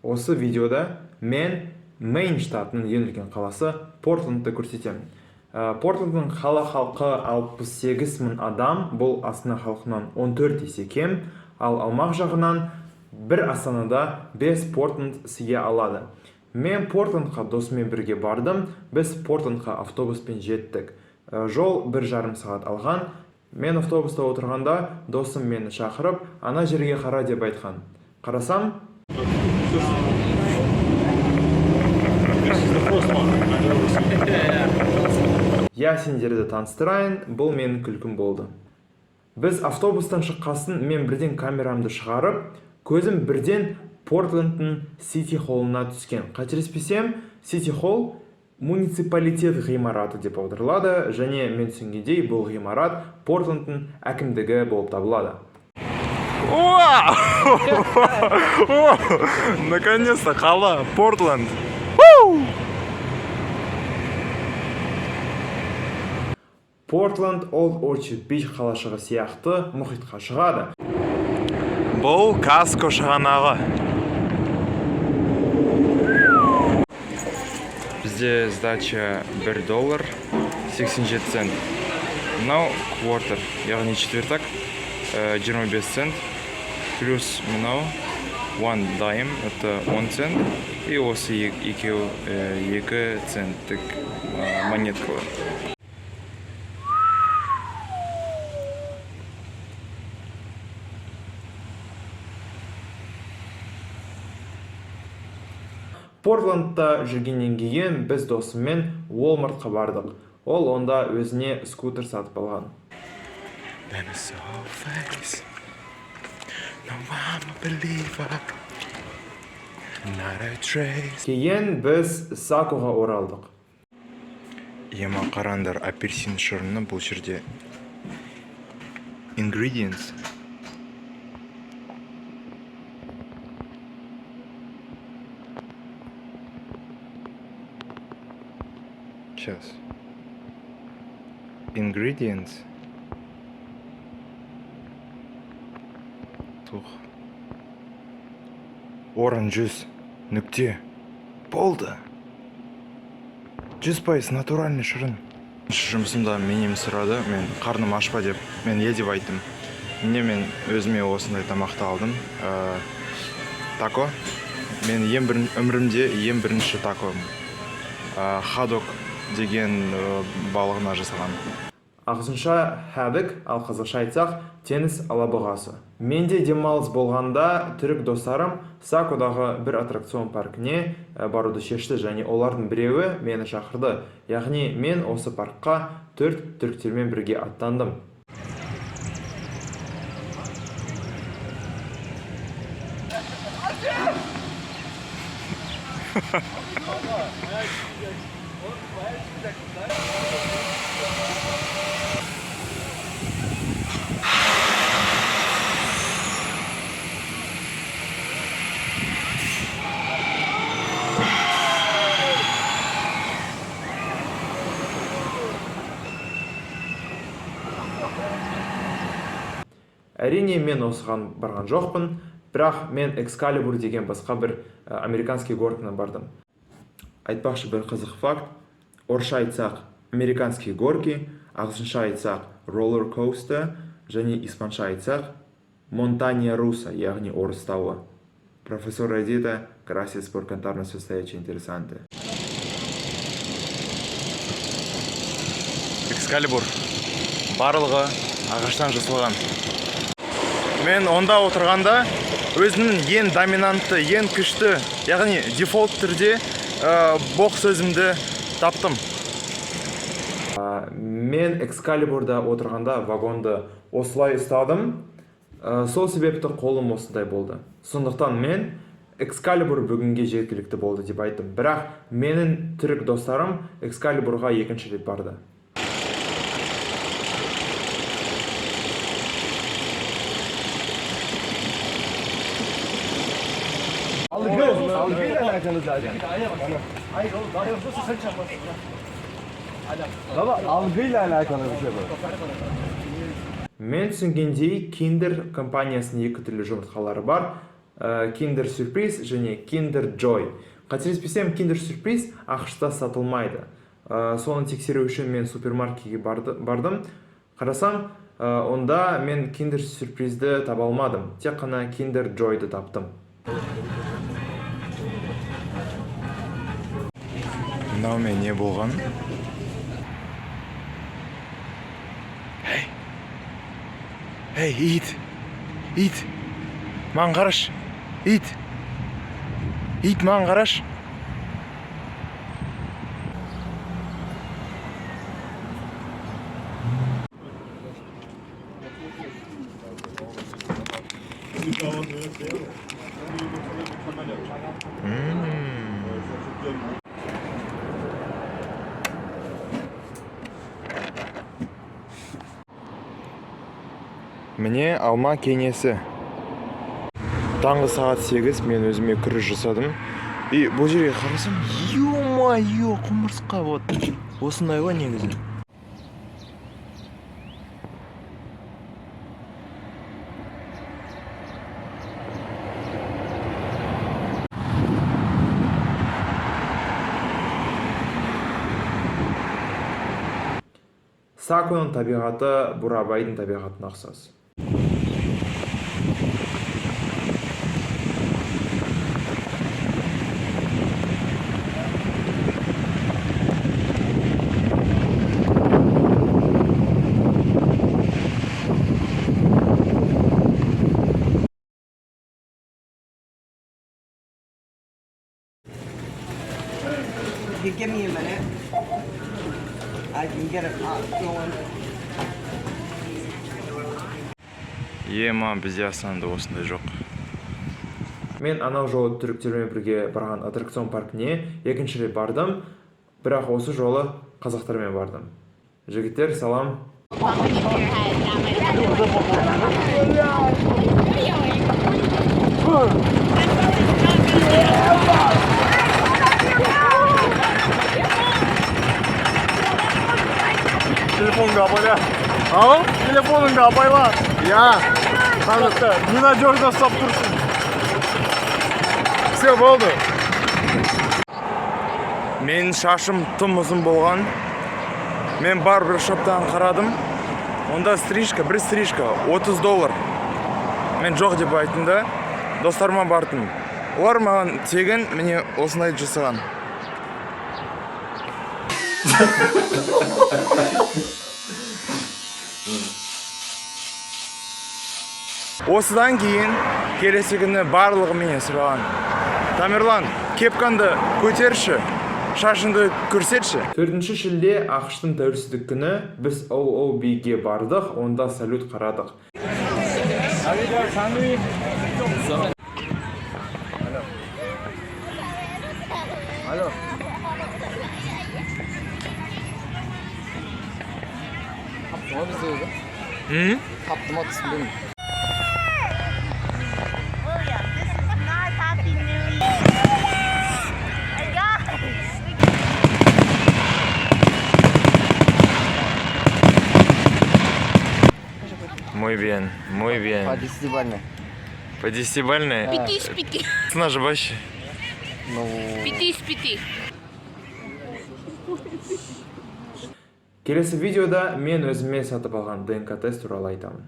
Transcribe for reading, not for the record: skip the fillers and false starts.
Осы видеода мен Мэйн штатының ең үлкен қаласы Портландты көрсетемін. Портландтың қала халқы 68 мың адам, бұл Астана халқынан 14 есе кем, ал аумақ жағынан бір Астанада 5 Портланд сие алады. Мен Портландқа досымен бірге бардым, біз Портландқа автобуспен жеттік. Жол 1,5 сағат алған. Мен автобуста отырғанда досым мені шақырып, ана жерге қара деп айтқан. Қарасам, я сендерді таныстырайын, бұл менің күлкім болды. Біз автобустан шыққасын мен бірден камерамды шығарып, көзім бірден Портландтың Сити Холлына түскен. Қателеспесем, Сити Холл муниципалитет ғимараты деп аударылады, және мен түсінгендей бұл ғимарат Портландтың әкімдігі болып табылады. Наконец-то қала Портланд. Портланд Олд Орчард Бич қалашығы сияқты мұхитқа шығады. Бұл Каско шығанағы. Бізде сдача $1.87. Мынау квартер, яғни четвертак, 25 цент. Плюс мынау one dime, это 10 цент. И осы екеу 2 центтік монеткалар. Портландта жүргеннен кейін біз досыммен Walmartқа бардық. Ол онда өзіне скутер сатып алған. Кейін біз Сакоға оралдық. Ема қарандар, апельсин шырыны бұл жерде. Ingredients. Сейчас. Ingredients. Тух. Orange juice. Нүкте. Болды. 100% натуральный шырын. Жұмысымда менен сұрады, мен қарным ашпа деп, мен е деп айттым. Мен өзіме осындай тамақты алдым. Тако. Мен өмірімде ең бірінші тако. Хадок деген балығына жасаған. Ағылшынша хәдік, ал қазақша айтсақ теңіз алабұғасы. Менде демалыс болғанда түрік достарым Сакодағы бір аттракцион паркіне баруды шешті, және олардың біреуі мені шақырды. Яғни мен осы паркқа 4 түріктермен бірге аттандым. Әрине, мен осыған барған жоқпын, бірақ мен Экскалибур деген басқа бір американский горкына бардым. Айтпақшы бір қызық факт, орысша айтсақ американский горки, ағылшынша айтсақ roller coaster, және испанша айтсақ montaña rusa, яғни орыс тауы. Профессор Эдита, gracias por contarnos esta historia interesante. Экскалибур. Барлығы ағаштан жасалған. Мен онда отырғанда өзінің ең доминантты, ең күшті, яғни дефолт түрде боқ сөзімді таптым. Мен Экскалибурда отырғанда вагонды осылай ұстадым, сол себепті қолым осындай болды. Сондықтан мен Экскалибур бүгінге жеткілікті болды деп айттым. Бірақ менің түрік достарым Экскалибурға екінші рет барды. Algıyla alakalı zaten. Hayır oğlum, daha yoksa sen çarpmasın. Baba, algıyla alakalı bir şey bu. Мен түсінгендей, Kinder компаниясының екі түрлі жұмыртқалары бар. Kinder Surprise және Kinder Joy. Қателеспесем, Kinder Surprise ақш-та сатылмайды. Соны тексеру үшін мен супермаркетке бардым. Қарасам, онда мен Kinder Surprise'ді таба алмадым. Тек қана Kinder Joy'ды таптым. Мынау мен не болған? Ей, ит, маған қараш, ит, маған қараш. Міне алма кеңесі. Таңғы сағат 8 мен өзіме күріш жасадым. И бұл жерге қарасам, ё-моё, құмырсқа вот. Осындай ғой негізі. Саконың табиғаты Бурабайдың табиғатына ұқсас. You give me a minute. I can get it going. Ема, бізде Астанада осындай жоқ. Мен анау жолы түріктермен бірге барған аттракцион паркіне екінші рет бардым, бірақ осы жолы қазақтармен бардым. Жігіттер, салам. Телефонға абайла. Ау? Телефоныңды абайла. Я. Қанатты. Ненадежно ұстап тұрсың. Все, болды. Менің шашым тым ұзын болған. Мен барбер шоптан қарадым. Онда стрижка, бір стрижка $30. Мен жоқ деп айттым да, достарыма бардым. Олар маған тегін мені осындай жасаған. Осыдан кейін келесі күні барлығы менен сұраған. Тамерлан, кепкаңды көтерші, шашыңды көрсетші. 4 шілде ақштың тәуелсіздік күні біз OOB-ге бардық, онда салют қарадық. Алло. Таптың ғой бізде өзі? Таптым ма түсіндім. William, this is not Happy New Year. Hey guys! Muy bien, muy bien. По 10-бальной. По 10-бальной? 5 из 5. Цена же вообще. Ну... 5 из 5. Келесі видеода мен өзіме сатып алған ДНК тест туралы айтамын.